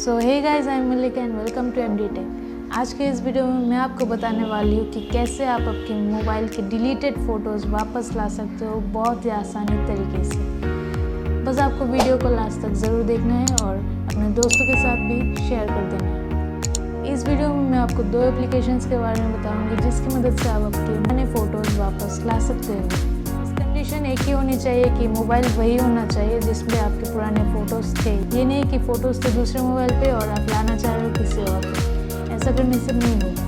So hey guys, I am Malik and welcome to MD tech. आज के इस video में मैं आपको बताने वाली हूँ कि कैसे आप आपके मोबाइल के डिलीटेड फ़ोटोज़ वापस ला सकते हो बहुत ही आसानी तरीके से। बस आपको वीडियो को लास्ट तक ज़रूर देखना है और अपने दोस्तों के साथ भी शेयर कर देना है। इस वीडियो में मैं आपको 2 एप्लीकेशंस के बारे में बताऊँगी जिसकी मदद से आप आपके पुराने फ़ोटोज़ वापस ला सकते हो। कंडीशन एक ही होनी चाहिए कि मोबाइल वही होना चाहिए जिसमें आपके पुराने फ़ोटोज़ थे। ये नहीं कि फ़ोटोज़ थे दूसरे मोबाइल पे और आप लाना चाह रहे हो किसी और पे। ऐसा करने से नहीं होगा।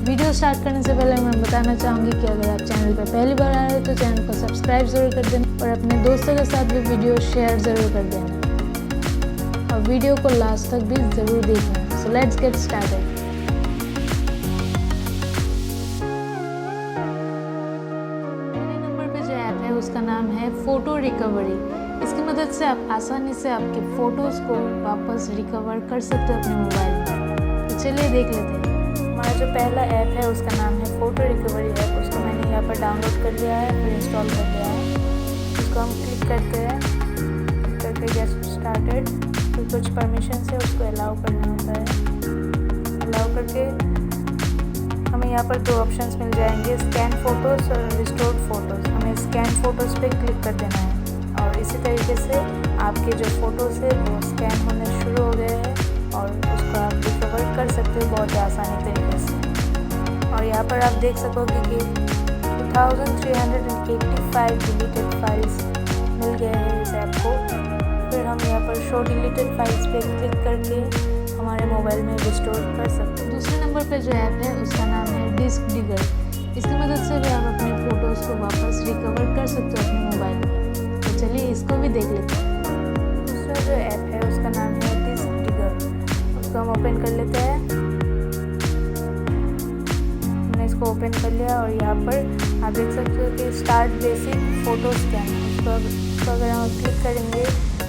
वीडियो स्टार्ट करने से पहले मैं बताना चाहूँगी कि अगर आप चैनल पर पहली बार आ रहे हो तो चैनल को सब्सक्राइब ज़रूर कर देना और अपने दोस्तों के साथ भी वीडियो शेयर ज़रूर कर देना और वीडियो को लास्ट तक भी ज़रूर देखना। So let's get started. उसका नाम है फ़ोटो रिकवरी। इसकी मदद से आप आसानी से आपके फ़ोटोज़ को वापस रिकवर कर सकते हो अपने मोबाइल में। तो चलिए देख लेते हैं। हमारा जो पहला ऐप है उसका नाम है फ़ोटो रिकवरी ऐप। उसको मैंने यहाँ पर डाउनलोड कर लिया है, फिर इंस्टॉल कर लिया है। उसको हम क्लिक करते हैं, क्लिक करके गेट स्टार्टेड। फिर कुछ परमिशन से उसको अलाउ करना होता है। अलाउ करके हमें यहाँ पर 2 ऑप्शंस मिल जाएंगे, स्कैन फ़ोटोज़ और रिस्टोर्ड फ़ोटोज़। हमें स्कैन फ़ोटोज़ पे क्लिक कर देना है और इसी तरीके से आपके जो फ़ोटोज़ है वो स्कैन होने शुरू हो गए हैं और उसको आप रिकवर कर सकते हो बहुत ही आसानी तरीके से। और यहाँ पर आप देख सकोगे कि 2385 डिलीटेड फाइल्स मिल गए हैं इस ऐप को। फिर हम यहाँ पर शो डिलीटेड फाइल्स पे क्लिक करके हमारे मोबाइल में रिस्टोर कर सकते हैं। दूसरे नंबर पे जो ऐप है उसका नाम है डिस्क डिगर। इसकी मदद से भी आप अपने फ़ोटोज़ को वापस रिकवर कर सकते हो अपने मोबाइल में। तो चलिए इसको भी देख लेते हैं। दूसरा जो ऐप है उसका नाम है डिस्क डिगर। उसको हम ओपन कर लेते हैं। हमने इसको ओपन कर लिया और यहाँ पर आप देख सकते हो कि स्टार्ट बेसिक फ़ोटो स्कैन। उसको अगर हम क्लिक करेंगे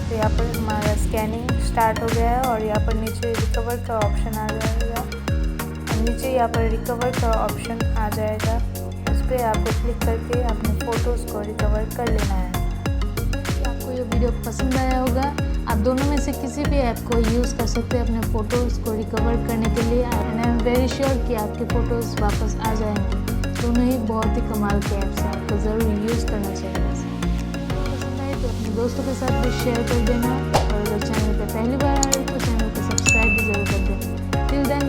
तो यहाँ पर हमारा स्कैनिंग स्टार्ट हो गया है और यहाँ पर नीचे रिकवर का ऑप्शन आ जाएगा और नीचे यहाँ पर रिकवर का ऑप्शन आ जाएगा। उस पर आपको क्लिक करके अपने फ़ोटोज़ को रिकवर कर लेना है। आपको ये वीडियो पसंद आया होगा। आप दोनों में से किसी भी ऐप को यूज़ कर सकते हैं अपने फ़ोटोज़ को रिकवर करने के लिए। And I am very sure कि आपके फ़ोटोज़ वापस आ जाएंगे। दोनों ही बहुत ही कमाल के ऐप्स हैं, आपको ज़रूर यूज़ करना चाहिए। तो अपने दोस्तों के साथ भी शेयर कर देना और अगर चैनल पे पहली बार आ रहे हो तो चैनल को सब्सक्राइब भी ज़रूर कर देना। Till then